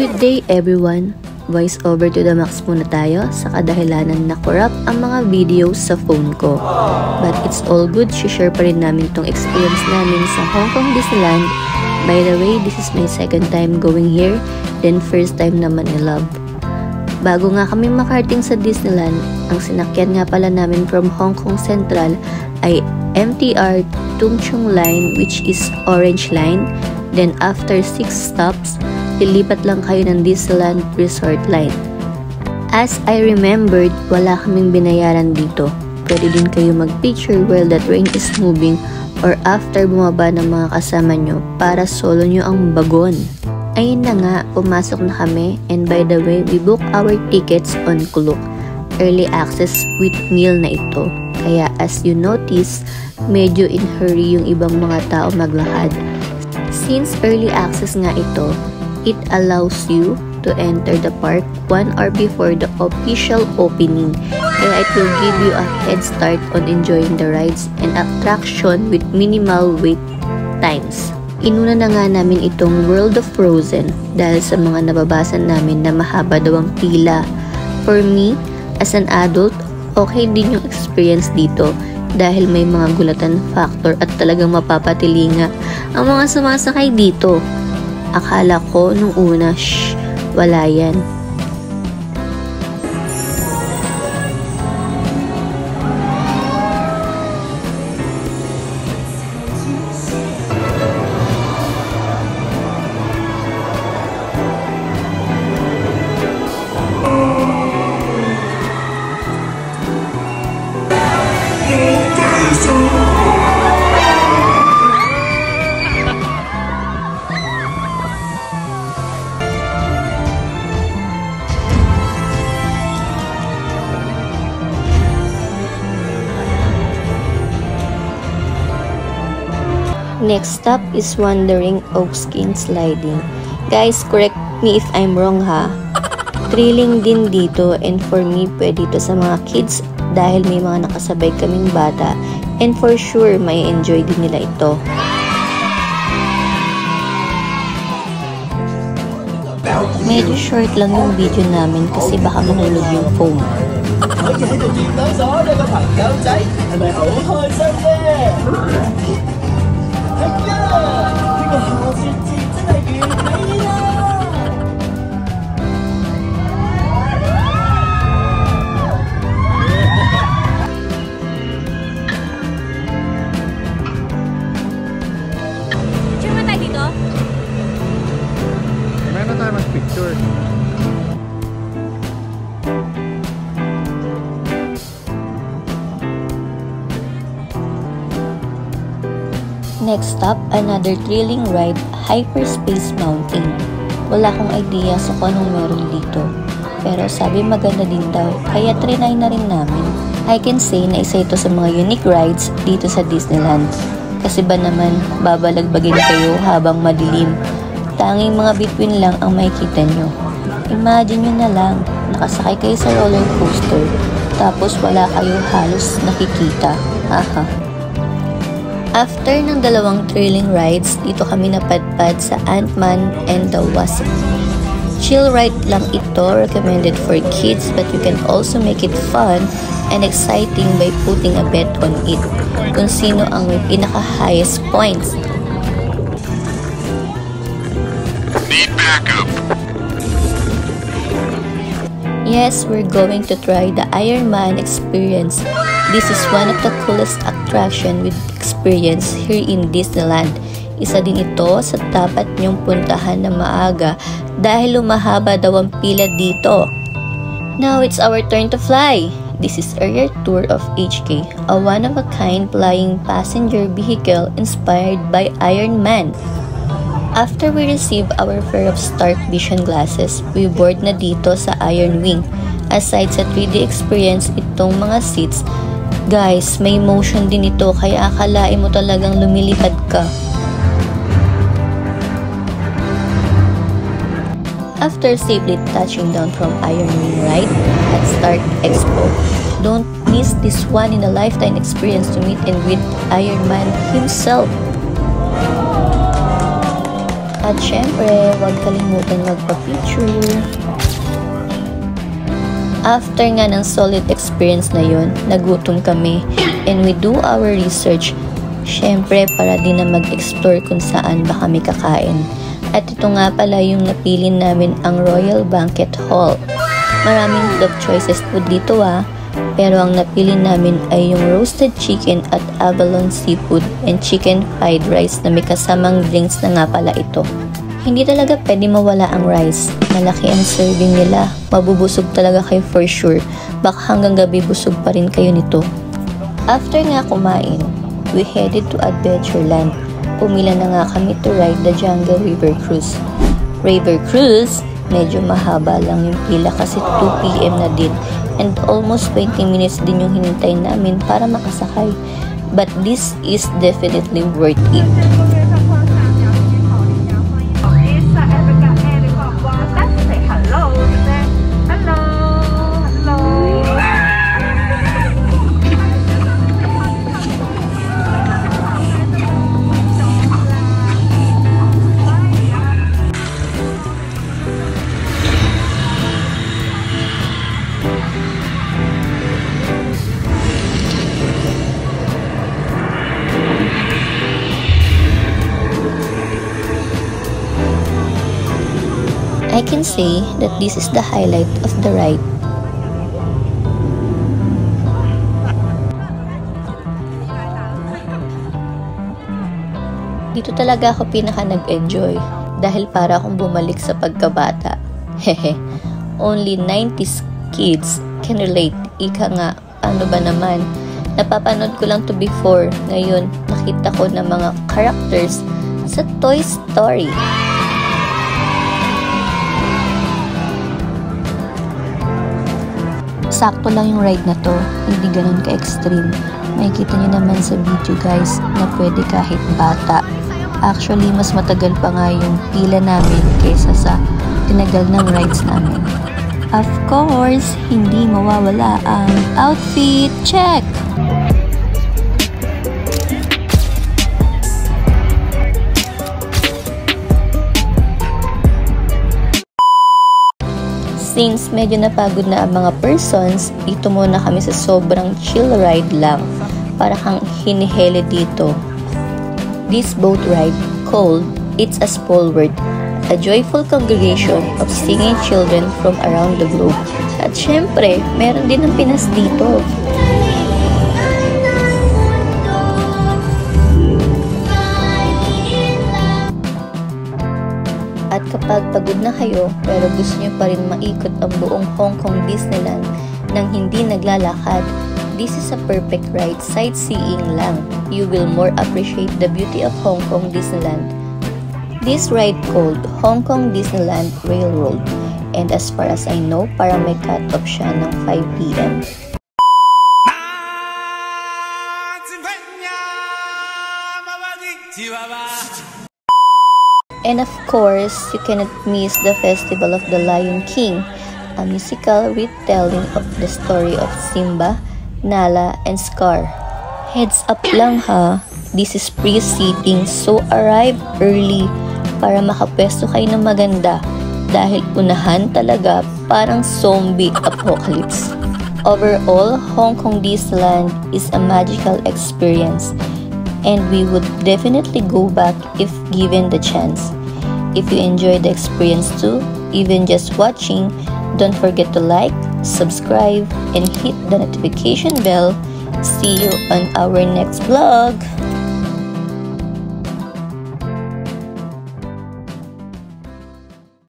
Good day everyone! Voice over to the max muna tayo sa kadahilanan na corrupt ang mga videos sa phone ko. But it's all good, share pa rin namin tong experience namin sa Hong Kong Disneyland. By the way, this is my second time going here, then first time naman in love. Bago nga kami makarating sa Disneyland, ang sinakyan nga pala namin from Hong Kong Central ay MTR Tung Chung Line, which is Orange Line. Then after 6 stops, lilipat lang kayo ng Disneyland Resort Line. As I remembered, wala kaming binayaran dito. Pwede din kayo mag-picture while the train is moving or after bumaba ng mga kasama nyo para solo nyo ang bagon. Ayun na nga, pumasok na kami, and by the way, we book our tickets on Klook. Early access with meal na ito. Kaya as you notice, medyo in hurry yung ibang mga tao maglakad. Since early access nga ito, it allows you to enter the park 1 hour before the official opening. Kaya it will give you a head start on enjoying the rides and attraction with minimal wait times. Inuna na nga namin itong World of Frozen dahil sa mga nababasan namin na mahaba daw ang pila. For me, as an adult, okay din yung experience dito dahil may mga gulatan factor at talagang mapapatilinga ang mga sumasakay dito. Akala ko nung una, wala yan. Next stop is Wandering Oakskin Sliding. Guys, correct me if I'm wrong ha. Thrilling din dito, and for me, pwede ito sa mga kids dahil may mga nakasabay kaming bata, and for sure, may enjoy din nila ito. Medyo short lang yung video namin kasi baka mahulog yung phone. Picture. Next stop, another thrilling ride, Hyperspace Mountain. Wala akong idea sa kung anong meron dito, pero sabi maganda din daw, kaya trinay na rin namin. I can say na isa ito sa mga unique rides dito sa Disneyland. Kasi ba naman, babalagbagin kayo habang madilim. Tanging mga bituin lang ang makikita nyo. Imagine nyo na lang, nakasakay kayo sa roller coaster, tapos wala kayo halos nakikita. Haha. After ng dalawang thrilling rides, dito kami napadpad sa Ant-Man and the Wasp. Chill ride lang ito, recommended for kids, but you can also make it fun and exciting by putting a bet on it, kung sino ang may pinaka-highest points. Need backup. Yes, we're going to try the Iron Man experience. This is one of the coolest attraction with experience here in Disneyland. Isa din ito sa dapat nyong puntahan na maaga dahil lumahaba daw ang pila dito. Now it's our turn to fly. This is Air Tour of HK, a one-of-a-kind flying passenger vehicle inspired by Iron Man. After we receive our pair of Stark Vision glasses, we board na dito sa Iron Wing. Aside sa 3D experience itong mga seats, guys, may motion din ito kaya akalain mo talagang lumilipad ka. After safely touching down from Iron Wing ride at Stark Expo, don't miss this one in a lifetime experience to meet and greet Iron Man himself. At syempre, huwag kalimutan magpa-picture. After nga ng solid experience na yun, nagutom kami and we do our research. Syempre, para din na mag-explore kung saan ba kami kakain. At ito nga pala yung napili namin, ang Royal Banquet Hall. Maraming food of choices food dito pero ang napili namin ay yung roasted chicken at abalone seafood and chicken fried rice na may kasamang drinks na nga pala ito. Hindi talaga pwede mawala ang rice. Malaki ang serving nila. Mabubusog talaga kayo for sure. Baka hanggang gabi busog pa rin kayo nito. After nga kumain, we headed to Adventureland. Pumila na nga kami to ride the Jungle River Cruise. River Cruise, medyo mahaba lang yung pila kasi 2 PM na din. And almost 20 minutes din yung hinintay namin para makasakay. But this is definitely worth it. I can say that this is the highlight of the ride. Dito talaga ako pinaka nag-enjoy dahil para akong bumalik sa pagkabata. Hehe, only 90s kids can relate. Ika nga, ano ba naman? Napapanood ko lang to before. Ngayon, nakita ko na mga characters sa Toy Story. Sakto lang yung ride na to, hindi ganun ka-extreme. Makikita nyo naman sa video guys na pwede kahit bata. Actually, mas matagal pa nga yung pila namin kaysa sa tinagal ng rides namin. Of course, hindi mawawala ang outfit check! Since medyo napagod na ang mga persons, dito muna kami sa sobrang chill ride lang para kang hinihele dito. This boat ride, called It's a Small World, a joyful congregation of singing children from around the globe. At syempre, meron din ng Pinas dito. At kapag pagod na kayo pero gusto nyo pa rin maikot ang buong Hong Kong Disneyland nang hindi naglalakad, this is a perfect ride, sightseeing lang. You will more appreciate the beauty of Hong Kong Disneyland. This ride called Hong Kong Disneyland Railroad, and as far as I know, parang may cut-off siya ng 5 PM. And of course, you cannot miss the Festival of the Lion King, a musical retelling of the story of Simba, Nala, and Scar. Heads up lang ha, this is pre-seating, so arrive early para makapwesto kayo ng maganda dahil unahan talaga, parang zombie apocalypse. Overall, Hong Kong Disneyland is a magical experience, and we would definitely go back if given the chance. If you enjoyed the experience too, even just watching, don't forget to like, subscribe, and hit the notification bell. See you on our next vlog!